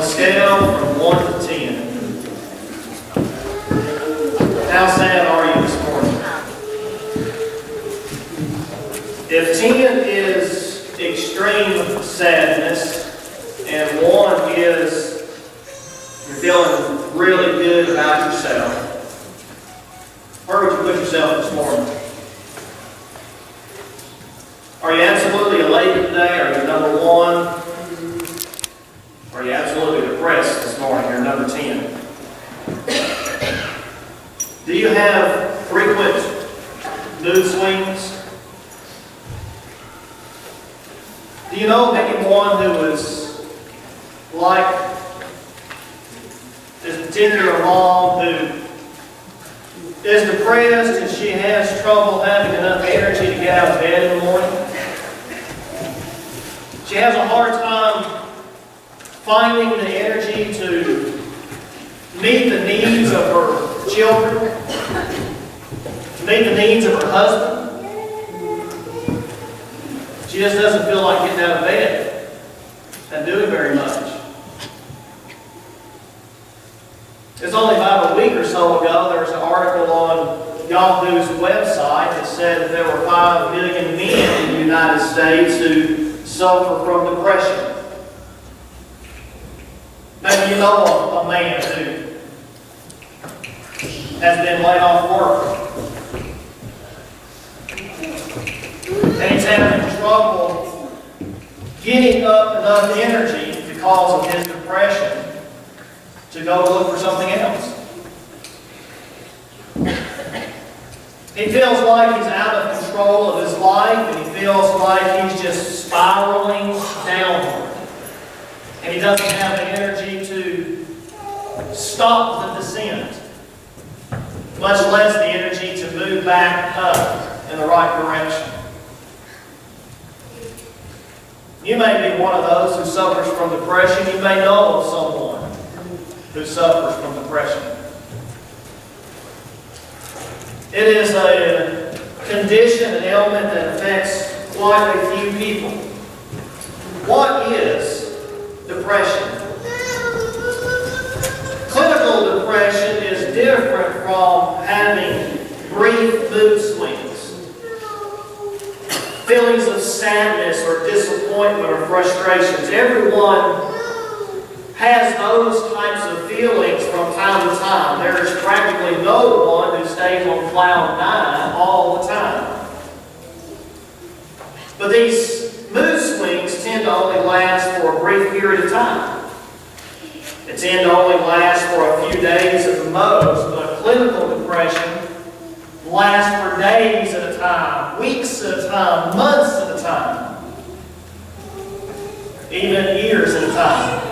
a scale from 1 to 10, how sad are you this morning? If 10 is extreme sadness and 1 is you're feeling really good about yourself, where would you put yourself this morning? Are you absolutely elated today? Are you number 1? Are you absolutely depressed this morning? You're number 10. Do you have frequent mood swings? Do you know anyone who is like this particular mom who is depressed and she has trouble having enough energy to get out of bed in the morning? She has a hard time finding the energy to meet the needs of her children, to meet the needs of her husband. She just doesn't feel like getting out of bed and doing very much. It's only about a week or so ago, there was an article on Yahoo's website that said that there were 5 million men in the United States who suffer from depression. Maybe you know a man who has been laid off work. And he's having trouble getting up enough energy because of his depression to go look for something else. He feels like he's out of control of his life, and he feels like he's just spiraling downward. And he doesn't have the energy to stop the descent, much less the energy to move back up in the right direction. You may be one of those who suffers from depression. You may know of someone who suffers from depression. It is a condition, an ailment that affects quite a few people. What is depression? Clinical depression is different from having brief mood swings, feelings of sadness or disappointment or frustrations. Everyone has those types of feelings from time to time. There is practically no one who stays on cloud 9 all the time. But these mood swings tend to only last for a brief period of time. They tend to only last for a few days at the most, but clinical depression lasts for days at a time, weeks at a time, months at a time, even years at a time.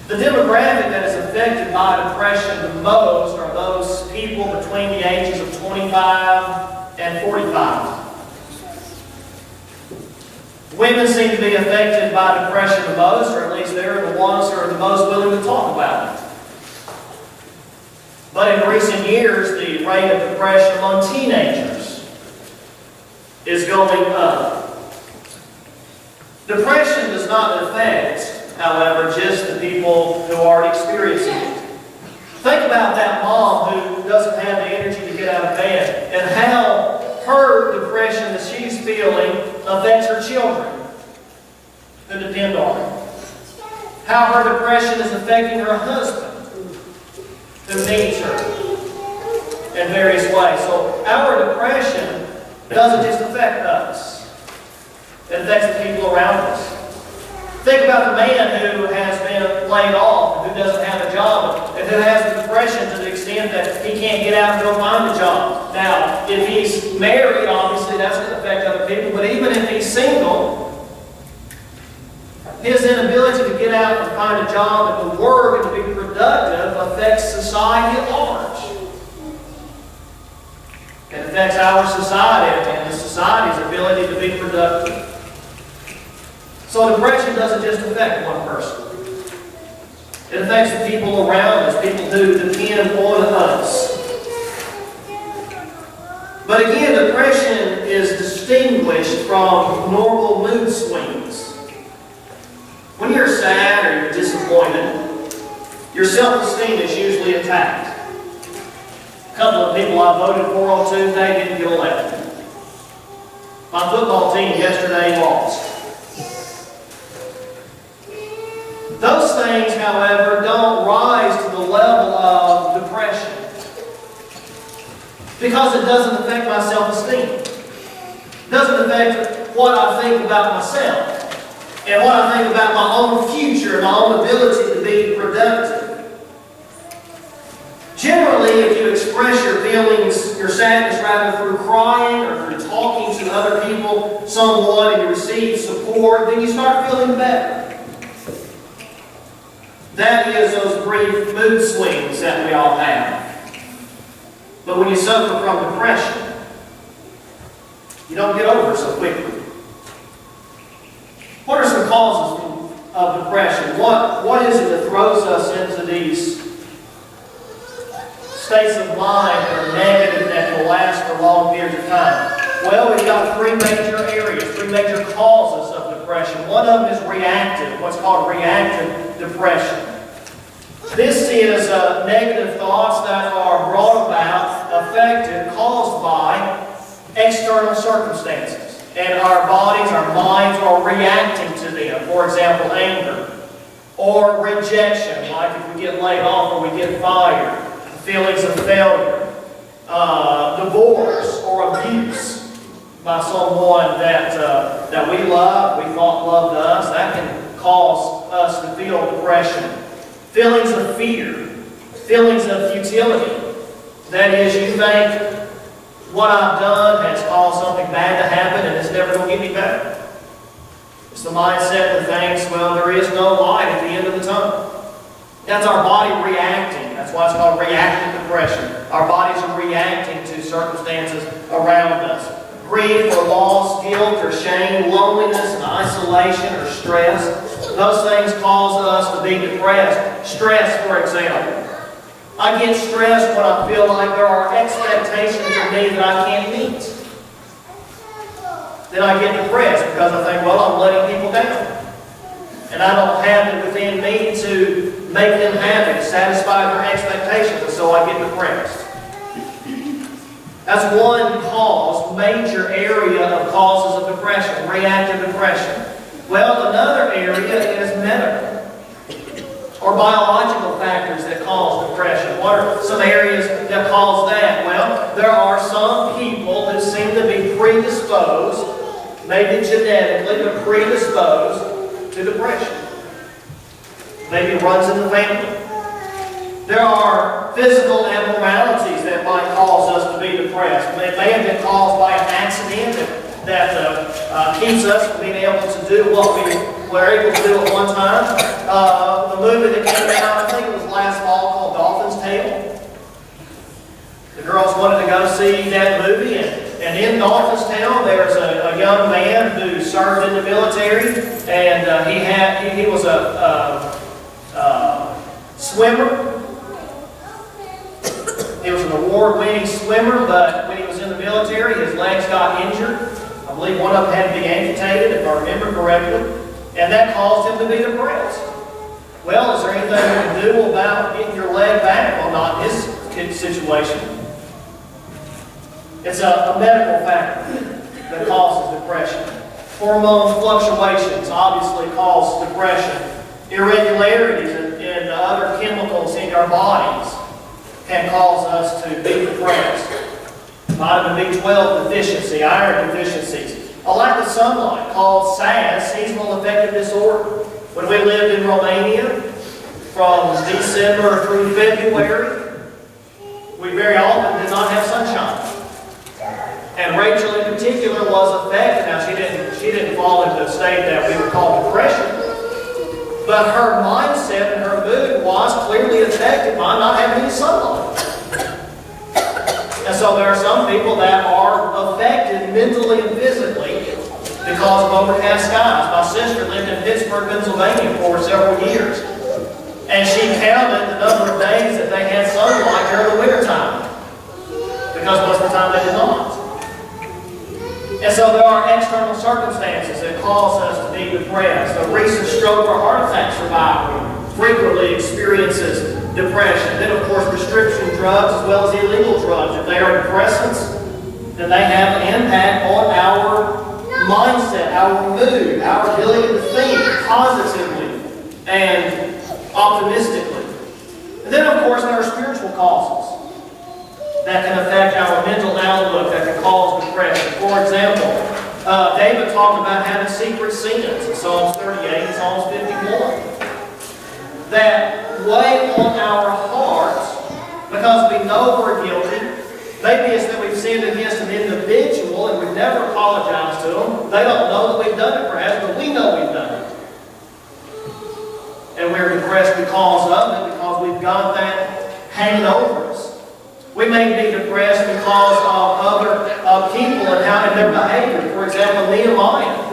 The demographic that is affected by depression the most are those people between the ages of 25 and 45. Women seem to be affected by depression the most, or at least they're the ones who are the most willing to talk about it. But in recent years, the rate of depression among teenagers is going up. Depression does not affect, however, just the people who are experiencing it. Think about that mom who doesn't have the energy to get out of bed and how her depression that she's feeling affects her children who depend on her. How her depression is affecting her husband who needs her in various ways. So our depression doesn't just affect us. It affects the people around us. Think about the man who has been laid off, who doesn't have a job, and who has depression to the extent that he can't get out and go find a job. Now, if he's married, obviously that's going to affect other people, but even if he's single, his inability to get out and find a job and to work and to be productive affects society at large. It affects our society and the society's ability to be productive. So depression doesn't just affect one person. It affects the people around us, people who depend on us. But again, depression is distinguished from normal mood swings. When you're sad or you're disappointed, your self-esteem is usually attacked. A couple of people I voted for on Tuesday didn't get elected. My football team yesterday lost. Those things, however, don't rise to the level of depression because it doesn't affect my self-esteem. It doesn't affect what I think about myself and what I think about my own future and my own ability to be productive. Generally, if you express your feelings, your sadness, rather through crying or through talking to other people, someone, and you receive support, then you start feeling better. That is those brief mood swings that we all have. But when you suffer from depression, you don't get over it so quickly. What are some causes of depression? What is it that throws us into these states of mind that are negative that can last for long periods of time? Well, we've got three major areas, three major causes of depression. One of them is reactive, what's called reactive depression. This is negative thoughts that are brought about, affected, caused by external circumstances. And our bodies, our minds are reacting to them. For example, anger or rejection, like if we get laid off or we get fired. Feelings of failure, divorce or abuse by someone that we love, we thought loved us, that can cause us to feel depression. Feelings of fear, feelings of futility. That is, you think what I've done has caused something bad to happen and it's never going to get any better. It's the mindset that thinks, well, there is no light at the end of the tunnel. That's our body reacting. That's why it's called reactive depression. Our bodies are reacting to circumstances around us. Grief or loss, guilt or shame, loneliness and isolation or stress. Those things cause us to be depressed. Stress, for example. I get stressed when I feel like there are expectations of me that I can't meet. Then I get depressed because I think, well, I'm letting people down. And I don't have it within me to make them happy, to satisfy their expectations, and so I get depressed. That's one cause, major area of causes of depression, reactive depression. Well, another area is medical or biological factors that cause depression. What are some areas that cause that? Well, there are some people who seem to be predisposed, maybe genetically, but predisposed to depression. Maybe it runs in the family. There are physical abnormalities that might cause us to be depressed. They may have been caused by an accident that keeps us from being able to do what we were able to do at one time. The movie that came out, I think it was last fall, called Dolphin's Tale. The girls wanted to go see that movie, and in Dolphin's Tale, there's a young man who served in the military, and he was a swimmer. He was an award-winning swimmer, but when he was in the military, his legs got injured. I believe one of them had to be amputated, if I remember correctly, and that caused him to be depressed. Well, is there anything you can do about getting your leg back? Well, not in this situation. It's a medical factor that causes depression. Hormone fluctuations obviously cause depression. Irregularities in other chemicals in our bodies can cause us to be depressed. Vitamin B12 deficiency, iron deficiencies. A lack of sunlight called SAS, seasonal affective disorder. When we lived in Romania, from December through February, we very often did not have sunshine. And Rachel in particular was affected. Now she didn't fall into a state that we would call depression. But her mindset and her mood was clearly affected by not having any sunlight. And so there are some people that are affected mentally and physically because of overcast skies. My sister lived in Pittsburgh, Pennsylvania for several years. And she counted the number of days that they had sunlight during the wintertime. Because most of the time they did not. And so there are external circumstances that cause us to be depressed. A recent stroke or heart attack survivor frequently experiences depression. Then, of course, prescription drugs as well as illegal drugs. If they are depressants, then they have an impact on our mindset, our mood, our ability to think positively and optimistically. And then, of course, there are spiritual causes that can affect our mental outlook, that can cause depression. For example, David talked about having secret sins in Psalms 38 and Psalms 51 that weigh on our hearts because we know we're guilty. Maybe it's that we've sinned against an individual and we've never apologized to them. They don't know that we've done it perhaps, but we know we've done it. And we're depressed because of it, because we've got that hanging over us. We may be depressed because of other people and their behavior. For example, Nehemiah.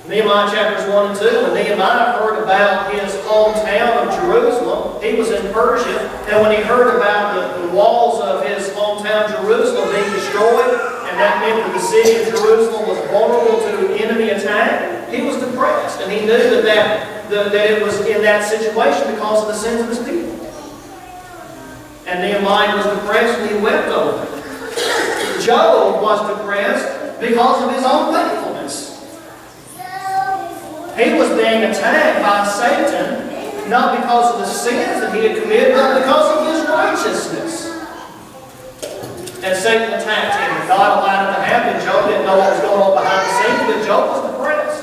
Nehemiah chapters 1 and 2. When Nehemiah heard about his hometown of Jerusalem, he was in Persia, and when he heard about the walls of his hometown Jerusalem being destroyed, and that meant that the city of Jerusalem was vulnerable to enemy attack, he was depressed. And he knew that it was in that situation because of the sins of his people. And Nehemiah was depressed and he wept over it. Job was depressed because of his own faithfulness. He was being attacked by Satan, not because of the sins that he had committed, but because of his righteousness. And Satan attacked him. God allowed it to happen. Job didn't know what was going on behind the scenes, but Job was depressed.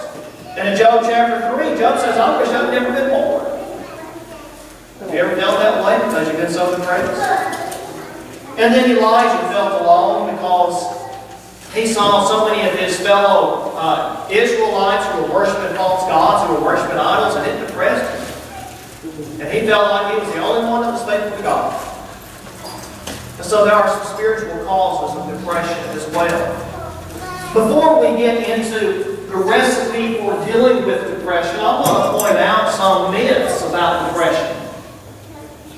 And in Job chapter 3, Job says, I wish I'd never been born. Have you ever felt that way because you've been so depressed? And then Elijah felt alone because he saw so many of his fellow Israelites who were worshiping false gods, who were worshiping idols, and it depressed him. And he felt like he was the only one that was faithful to God. And so there are some spiritual causes of depression as well. Before we get into the recipe for dealing with depression, I want to point out some myths about depression.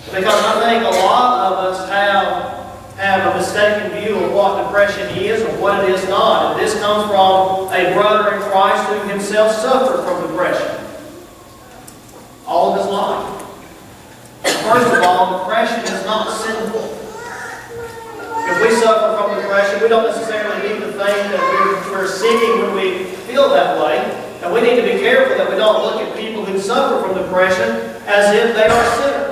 Because I think a lot of us have a mistaken view of what depression is or what it is not. And this comes from a brother in Christ who himself suffered from depression all of his life. First of all, depression is not sinful. If we suffer from depression, we don't necessarily need to think that we're sinning when we feel that way. And we need to be careful that we don't look at people who suffer from depression as if they are sinners.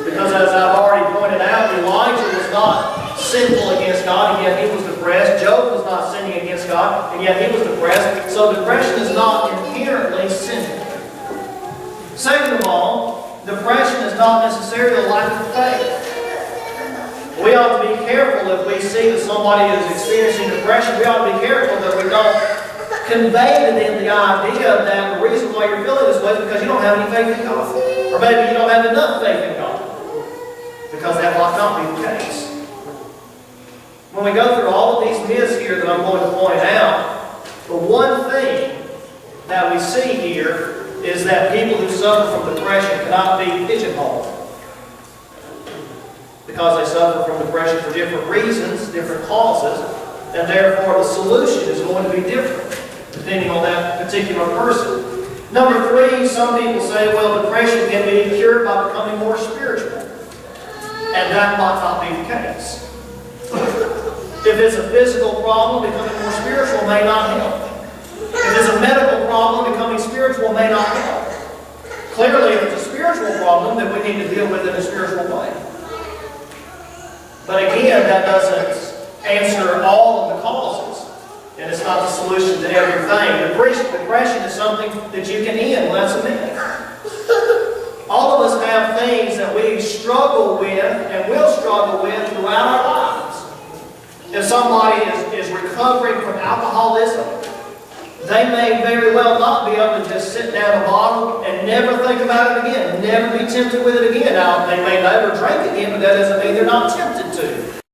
Because as I've already pointed out, Elijah was not sinful against God, and yet he was depressed. Job was not sinning against God, and yet he was depressed. So depression is not inherently sinful. Second of all, depression is not necessarily a lack of faith. We ought to be careful if we see that somebody is experiencing depression. We ought to be careful that we don't convey to them the idea that the reason why you're feeling this way is because you don't have any faith in God. Or maybe you don't have enough faith in God. Because that might not be the case. When we go through all of these myths here that I'm going to point out, the one thing that we see here is that people who suffer from depression cannot be pigeonholed. Because they suffer from depression for different reasons, different causes, and therefore the solution is going to be different depending on that particular person. Number three, some people say, well, depression can be cured by becoming more spiritual. And that might not be the case. If it's a physical problem, becoming more spiritual may not help. If it's a medical problem, becoming spiritual may not help. Clearly, if it's a spiritual problem, then we need to deal with it in a spiritual way. But again, that doesn't answer all of the causes. And it's not the solution to everything. Depression is something that you can end. Well, that's a myth. All of us have things that we struggle with and will struggle with throughout our lives. If somebody is recovering from alcoholism, they may very well not be able to just sit down a bottle and never think about it again, never be tempted with it again. Now, they may never drink again, but that doesn't mean they're not tempted to.